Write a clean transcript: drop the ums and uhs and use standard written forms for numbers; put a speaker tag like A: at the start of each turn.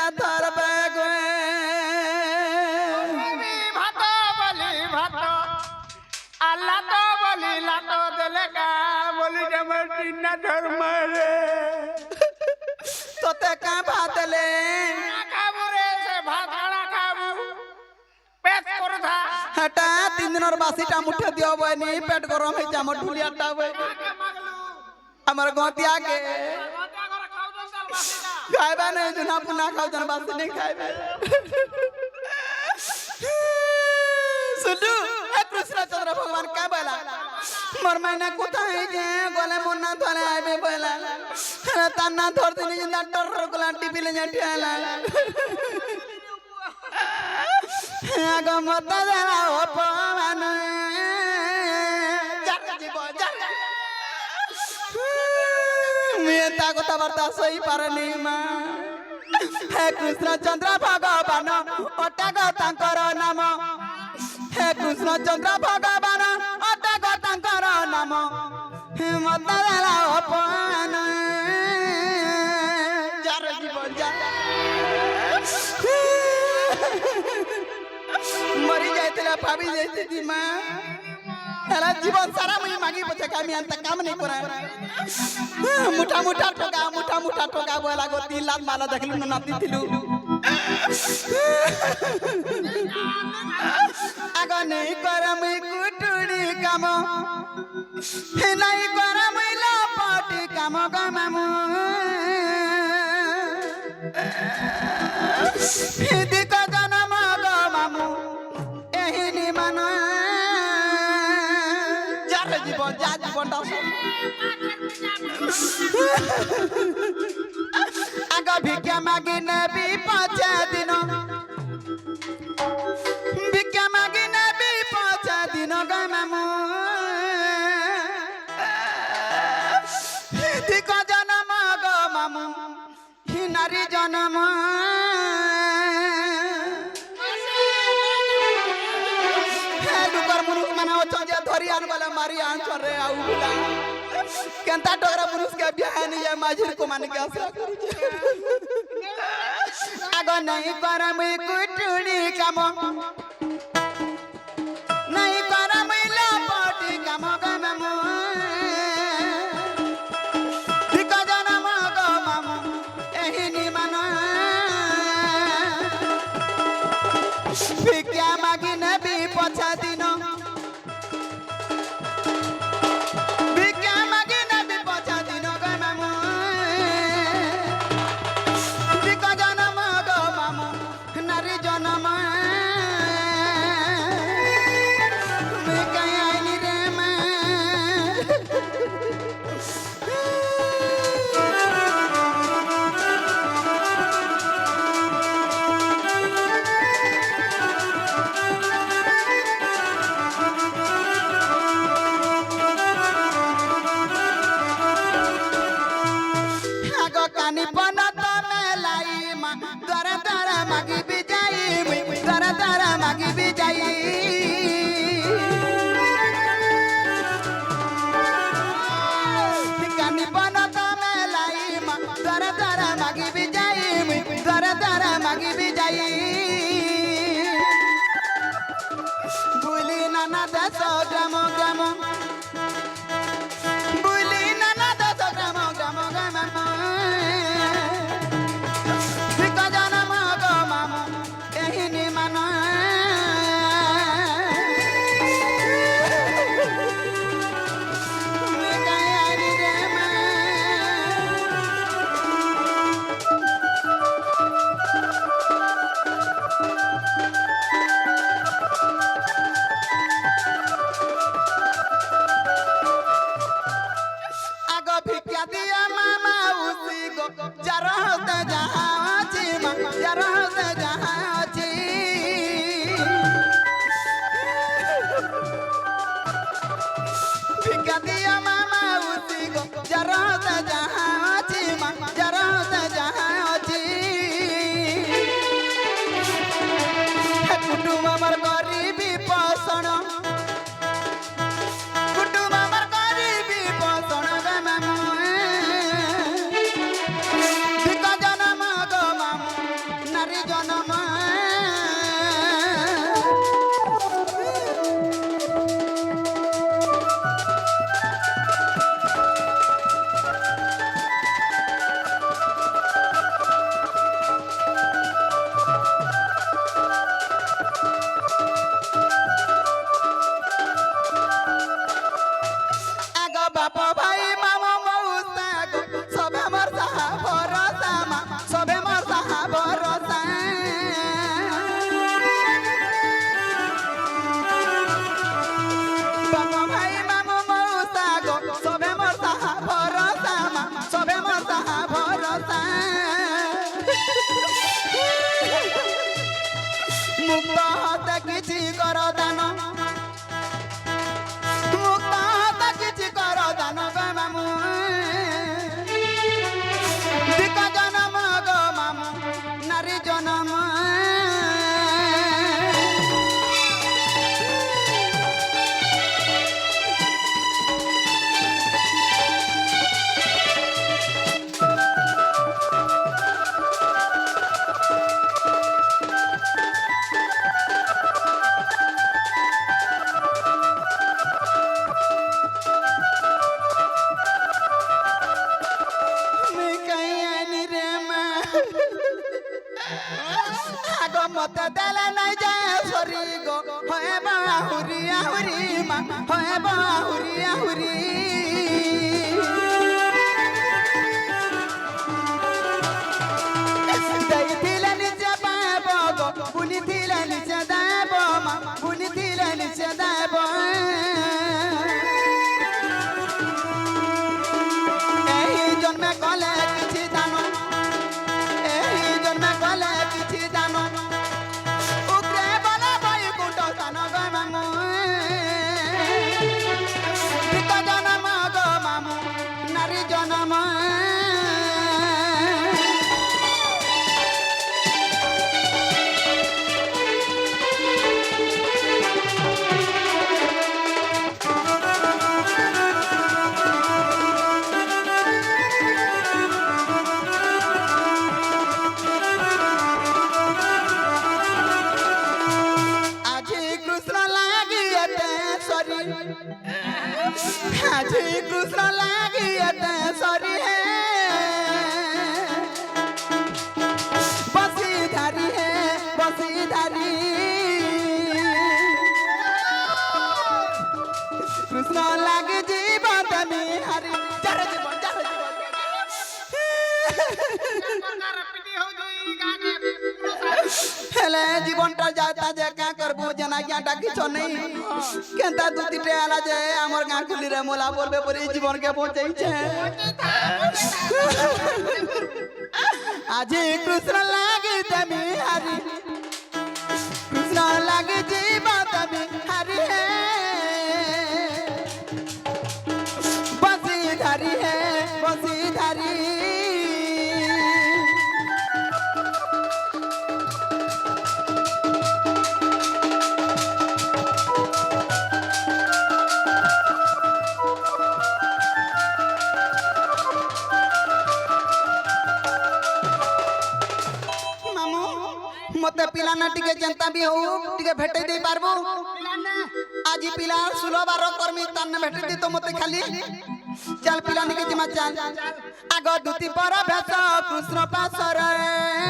A: তিনটা ধরবে গো
B: ভাত বলি ভাত আল্লাহ তো বলি লাতো দিলে কা বলি আমার তিনটা ধর্ম রে
A: তোতে কা ভাত লে
B: খাবো রে সে ভাত খানা খাবো পেট করে থা
A: হেটা 3 দিনের বাসিটা মুঠে দিও বইনি পেট গরম হইছে আমার ঢুলিয়াটা বই আমার গতিয়া কে খাইবা নাই জনা পুনা খাও জন বাসি নাই খাইবা सुलू कृष्णचंद्र भगवान क्या बोला मोर मायना कोथाय जे गोले मोना धरे आबे बोला ताना धर दिनी जिंदा टर गोला टिपिले जठियाला आगो मत जरा अपमान जर जीव जर मैं ता कथा वार्ता सही पारनी मा हे कृष्णचंद्र भगवान अटक तांकर नाम हे कृष्णचंद्र भगवान अटक तांकर नाम मत देला अपमान जार जीव जार मरी जाइतला भाभी जाइती मां हेला जीवन सारा मुई मागी पछे कामी अंत काम नहीं करा मुठा मुठा ठोका बोला गो 3 लाख माला देखलु न नाती थिलु आगो नहीं कर मुई कुटुड़ी काम नहीं कर मुई लपटी काम ग मामू दिक जन्म ग मामू एही नि मान जार जीवन जा जीवन आगो भिक्षा मागी नेबी 5 दिन भिक्षा मागी नेबी 5 दिन ग मामू दिक जन्म ग मामू ही नारी जन्म धरी आन वाला मारी आंसर रे आउ बुला केंता टोकरा पुरुष के बियाह नहीं है माझिर को मान के आशा करू आगो नहीं कर मुई कुटुड़ी काम नहीं कर मुई लपटी काम ग मामू दिक जन्म ग मामू एही नि मान भिक्षा मागी नेबी 5 दिन कानी पनत मेलाई मा दर दर मागी बिजाई दर दर मागी बिजाई कानी पनत मेलाई मा दर दर मागी बिजाई दर दर मागी बिजाई बुली नाना 10 ग्राम ग्राम बुली नाना 10 ग्राम ग्राम ग्राम নারী জনম বাপ ভাই মামু মৌসা গো সবে মোর সাহা ভরসা মা সবে মোর সাহা ভরসা বাপ ভাই মামু মৌসা গো সবে মোর সাহা ভরসা মা সবে মোর সাহা ভরসা মুক্ত হতে কিছু কর দান মতে দেলে নাই যায় সরি গো হয় বাহুরি আহুরি মা হয় বাহুরি আহুরি দিলে নিচে পাব গো বুনি দিলে নিচে দেব মা বুনি দিলে নিচে দেব এই জন্মে কলে কিছু জানো এই জন্মে কলে কিছু জানো আজি কৃষ্ণ লাগি এতে সরি হে বসিধারি হে বসিধারি কৃষ্ণ লাগি জীবন তুমি হারি যার জীবন হেলে জীবনটা যাতা যে কা করবো জানা জ্ঞানটা কিছু নেই কেনতা দুটিতে আলা যে আমার গাঁ খুলিরে মোলা বলবে পরে জীবনকে পৌঁছাইছে আজি কৃষ্ণ লাগি তুমি হারি কৃষ্ণ লাগি জীবন তুমি হারি হে বসিধারি হে বসিধারি मते पिलाना टिके जनता भी हो टिके भेटे दे पारबो आज पिला 16-12 कर्मी तन भेटे दे तो मते खाली चल पिलाने के जिमा चल आगो दुती पर भेस कृष्ण पासरे।